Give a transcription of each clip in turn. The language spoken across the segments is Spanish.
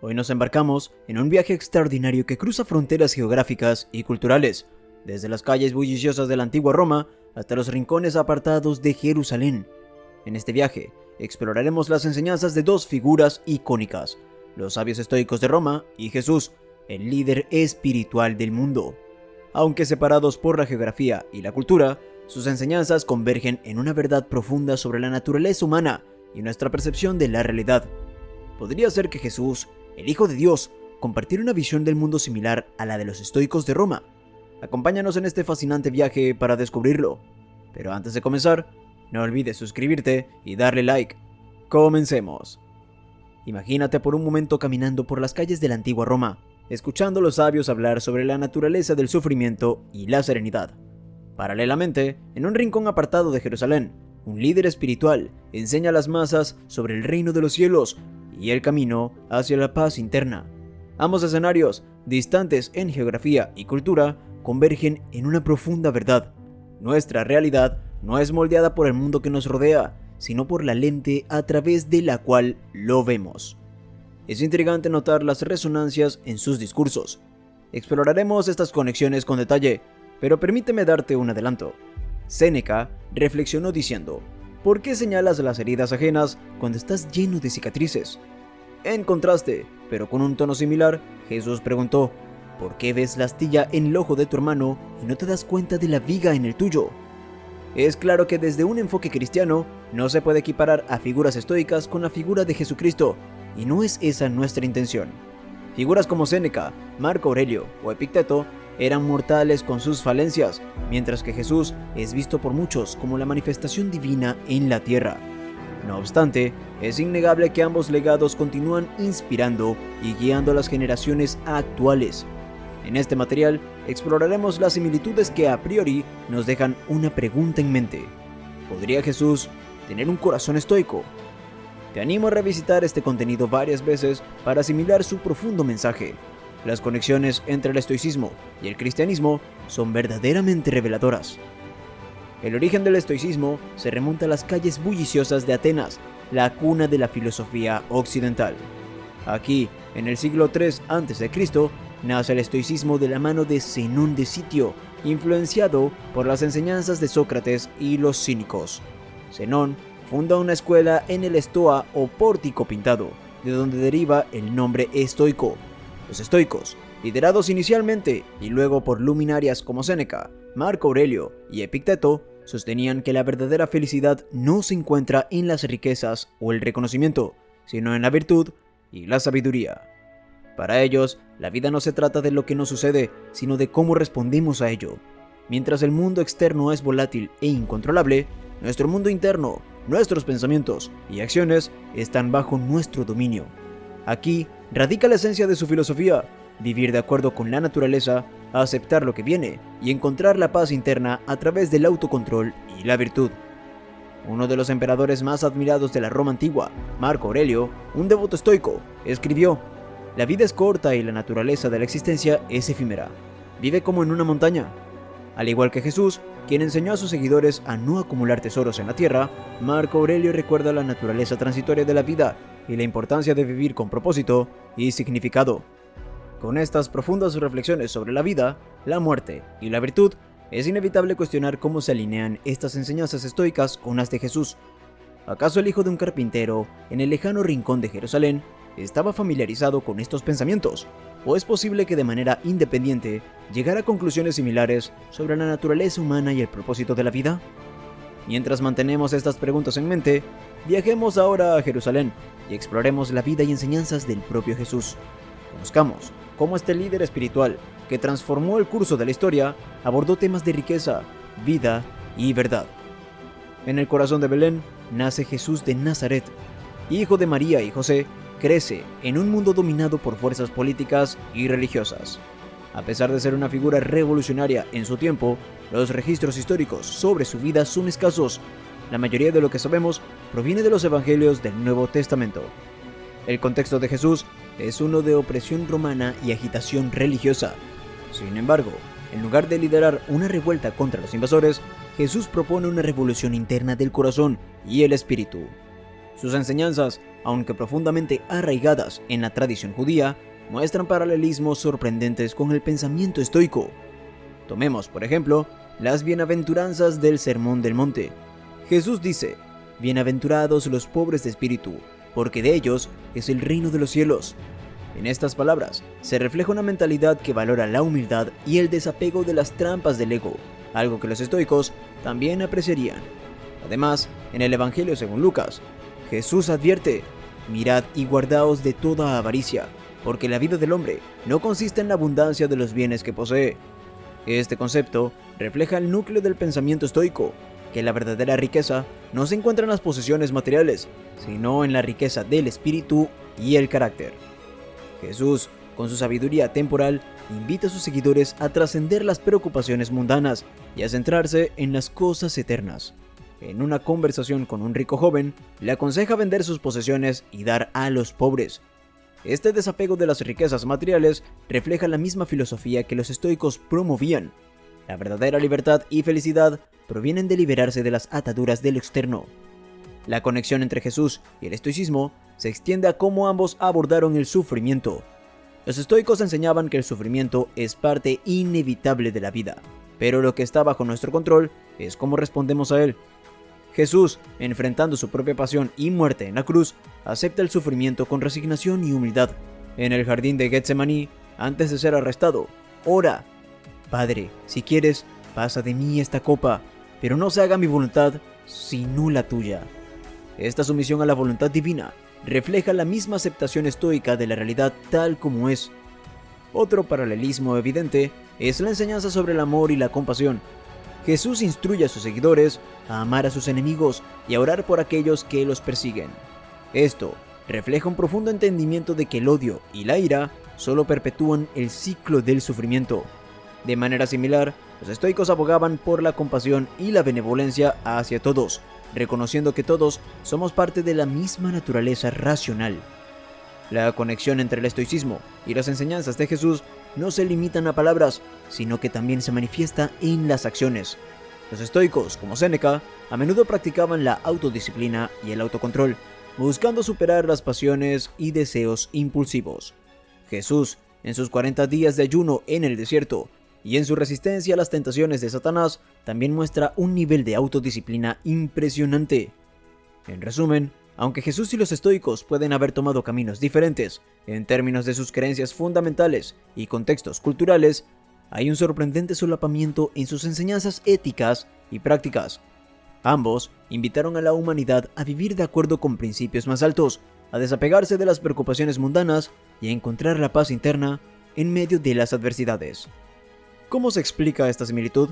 Hoy nos embarcamos en un viaje extraordinario que cruza fronteras geográficas y culturales, desde las calles bulliciosas de la antigua Roma hasta los rincones apartados de Jerusalén. En este viaje, exploraremos las enseñanzas de dos figuras icónicas, los sabios estoicos de Roma y Jesús, el líder espiritual del mundo. Aunque separados por la geografía y la cultura, sus enseñanzas convergen en una verdad profunda sobre la naturaleza humana y nuestra percepción de la realidad. Podría ser que Jesús, el Hijo de Dios, compartiera una visión del mundo similar a la de los estoicos de Roma. Acompáñanos en este fascinante viaje para descubrirlo. Pero antes de comenzar, no olvides suscribirte y darle like. ¡Comencemos! Imagínate por un momento caminando por las calles de la antigua Roma, escuchando a los sabios hablar sobre la naturaleza del sufrimiento y la serenidad. Paralelamente, en un rincón apartado de Jerusalén, un líder espiritual enseña a las masas sobre el reino de los cielos y el camino hacia la paz interna. Ambos escenarios, distantes en geografía y cultura, convergen en una profunda verdad. Nuestra realidad no es moldeada por el mundo que nos rodea, sino por la lente a través de la cual lo vemos. Es intrigante notar las resonancias en sus discursos. Exploraremos estas conexiones con detalle, pero permíteme darte un adelanto. Séneca reflexionó diciendo: ¿por qué señalas las heridas ajenas cuando estás lleno de cicatrices? En contraste, pero con un tono similar, Jesús preguntó: ¿por qué ves la astilla en el ojo de tu hermano y no te das cuenta de la viga en el tuyo? Es claro que desde un enfoque cristiano, no se puede equiparar a figuras estoicas con la figura de Jesucristo, y no es esa nuestra intención. Figuras como Séneca, Marco Aurelio o Epicteto eran mortales con sus falencias, mientras que Jesús es visto por muchos como la manifestación divina en la tierra. No obstante, es innegable que ambos legados continúan inspirando y guiando a las generaciones actuales. En este material exploraremos las similitudes que a priori nos dejan una pregunta en mente. ¿Podría Jesús tener un corazón estoico? Te animo a revisitar este contenido varias veces para asimilar su profundo mensaje. Las conexiones entre el estoicismo y el cristianismo son verdaderamente reveladoras. El origen del estoicismo se remonta a las calles bulliciosas de Atenas, la cuna de la filosofía occidental. Aquí, en el siglo III a.C., nace el estoicismo de la mano de Zenón de Sitio, influenciado por las enseñanzas de Sócrates y los cínicos. Zenón funda una escuela en el Estoa o Pórtico Pintado, de donde deriva el nombre estoico. Los estoicos, liderados inicialmente y luego por luminarias como Séneca, Marco Aurelio y Epicteto, sostenían que la verdadera felicidad no se encuentra en las riquezas o el reconocimiento, sino en la virtud y la sabiduría. Para ellos, la vida no se trata de lo que nos sucede, sino de cómo respondemos a ello. Mientras el mundo externo es volátil e incontrolable, nuestro mundo interno, nuestros pensamientos y acciones están bajo nuestro dominio. Aquí radica la esencia de su filosofía: vivir de acuerdo con la naturaleza, aceptar lo que viene y encontrar la paz interna a través del autocontrol y la virtud. Uno de los emperadores más admirados de la Roma antigua, Marco Aurelio, un devoto estoico, escribió: la vida es corta y la naturaleza de la existencia es efímera. Vive como en una montaña. Al igual que Jesús, quien enseñó a sus seguidores a no acumular tesoros en la tierra, Marco Aurelio recuerda la naturaleza transitoria de la vida y la importancia de vivir con propósito y significado. Con estas profundas reflexiones sobre la vida, la muerte y la virtud, es inevitable cuestionar cómo se alinean estas enseñanzas estoicas con las de Jesús. ¿Acaso el hijo de un carpintero, en el lejano rincón de Jerusalén, estaba familiarizado con estos pensamientos? ¿O es posible que de manera independiente llegara a conclusiones similares sobre la naturaleza humana y el propósito de la vida? Mientras mantenemos estas preguntas en mente, viajemos ahora a Jerusalén y exploremos la vida y enseñanzas del propio Jesús. Conozcamos cómo este líder espiritual, que transformó el curso de la historia, abordó temas de riqueza, vida y verdad. En el corazón de Belén nace Jesús de Nazaret, hijo de María y José. Crece en un mundo dominado por fuerzas políticas y religiosas. A pesar de ser una figura revolucionaria en su tiempo, los registros históricos sobre su vida son escasos. La mayoría de lo que sabemos proviene de los evangelios del Nuevo Testamento. El contexto de Jesús es uno de opresión romana y agitación religiosa. Sin embargo, en lugar de liderar una revuelta contra los invasores, Jesús propone una revolución interna del corazón y el espíritu. Sus enseñanzas, aunque profundamente arraigadas en la tradición judía, muestran paralelismos sorprendentes con el pensamiento estoico. Tomemos, por ejemplo, las bienaventuranzas del Sermón del Monte. Jesús dice: «Bienaventurados los pobres de espíritu, porque de ellos es el reino de los cielos». En estas palabras se refleja una mentalidad que valora la humildad y el desapego de las trampas del ego, algo que los estoicos también apreciarían. Además, en el Evangelio según Lucas, Jesús advierte: «Mirad y guardaos de toda avaricia, porque la vida del hombre no consiste en la abundancia de los bienes que posee». Este concepto refleja el núcleo del pensamiento estoico, que la verdadera riqueza no se encuentra en las posesiones materiales, sino en la riqueza del espíritu y el carácter. Jesús, con su sabiduría temporal, invita a sus seguidores a trascender las preocupaciones mundanas y a centrarse en las cosas eternas. En una conversación con un rico joven, le aconseja vender sus posesiones y dar a los pobres. Este desapego de las riquezas materiales refleja la misma filosofía que los estoicos promovían. La verdadera libertad y felicidad provienen de liberarse de las ataduras de lo externo. La conexión entre Jesús y el estoicismo se extiende a cómo ambos abordaron el sufrimiento. Los estoicos enseñaban que el sufrimiento es parte inevitable de la vida, pero lo que está bajo nuestro control es cómo respondemos a él. Jesús, enfrentando su propia pasión y muerte en la cruz, acepta el sufrimiento con resignación y humildad. En el jardín de Getsemaní, antes de ser arrestado, ora: «Padre, si quieres, pasa de mí esta copa, pero no se haga mi voluntad, sino la tuya». Esta sumisión a la voluntad divina refleja la misma aceptación estoica de la realidad tal como es. Otro paralelismo evidente es la enseñanza sobre el amor y la compasión. Jesús instruye a sus seguidores a amar a sus enemigos y a orar por aquellos que los persiguen. Esto refleja un profundo entendimiento de que el odio y la ira solo perpetúan el ciclo del sufrimiento. De manera similar, los estoicos abogaban por la compasión y la benevolencia hacia todos, reconociendo que todos somos parte de la misma naturaleza racional. La conexión entre el estoicismo y las enseñanzas de Jesús no se limitan a palabras, sino que también se manifiesta en las acciones. Los estoicos, como Séneca, a menudo practicaban la autodisciplina y el autocontrol, buscando superar las pasiones y deseos impulsivos. Jesús, en sus 40 días de ayuno en el desierto y en su resistencia a las tentaciones de Satanás, también muestra un nivel de autodisciplina impresionante. En resumen, aunque Jesús y los estoicos pueden haber tomado caminos diferentes en términos de sus creencias fundamentales y contextos culturales, hay un sorprendente solapamiento en sus enseñanzas éticas y prácticas. Ambos invitaron a la humanidad a vivir de acuerdo con principios más altos, a desapegarse de las preocupaciones mundanas y a encontrar la paz interna en medio de las adversidades. ¿Cómo se explica esta similitud?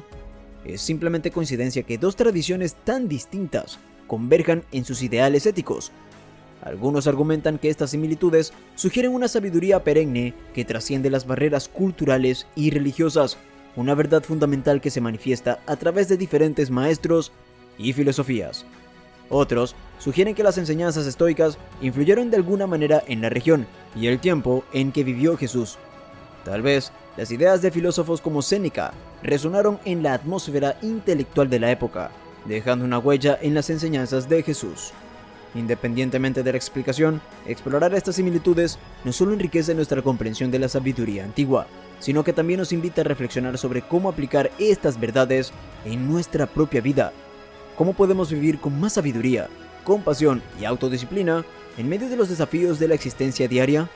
Es simplemente coincidencia que dos tradiciones tan distintas converjan en sus ideales éticos. Algunos argumentan que estas similitudes sugieren una sabiduría perenne que trasciende las barreras culturales y religiosas, una verdad fundamental que se manifiesta a través de diferentes maestros y filosofías. Otros sugieren que las enseñanzas estoicas influyeron de alguna manera en la región y el tiempo en que vivió Jesús. Tal vez las ideas de filósofos como Séneca resonaron en la atmósfera intelectual de la época, dejando una huella en las enseñanzas de Jesús. Independientemente de la explicación, explorar estas similitudes no solo enriquece nuestra comprensión de la sabiduría antigua, sino que también nos invita a reflexionar sobre cómo aplicar estas verdades en nuestra propia vida. Cómo podemos vivir con más sabiduría, compasión y autodisciplina en medio de los desafíos de la existencia diaria.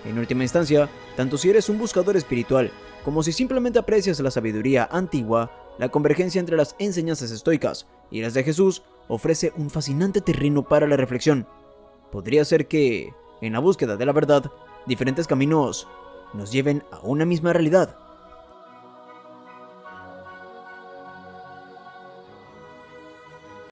En última instancia, tanto si eres un buscador espiritual como si simplemente aprecias la sabiduría antigua, la convergencia entre las enseñanzas estoicas y las de Jesús ofrece un fascinante terreno para la reflexión. Podría ser que, en la búsqueda de la verdad, diferentes caminos nos lleven a una misma realidad,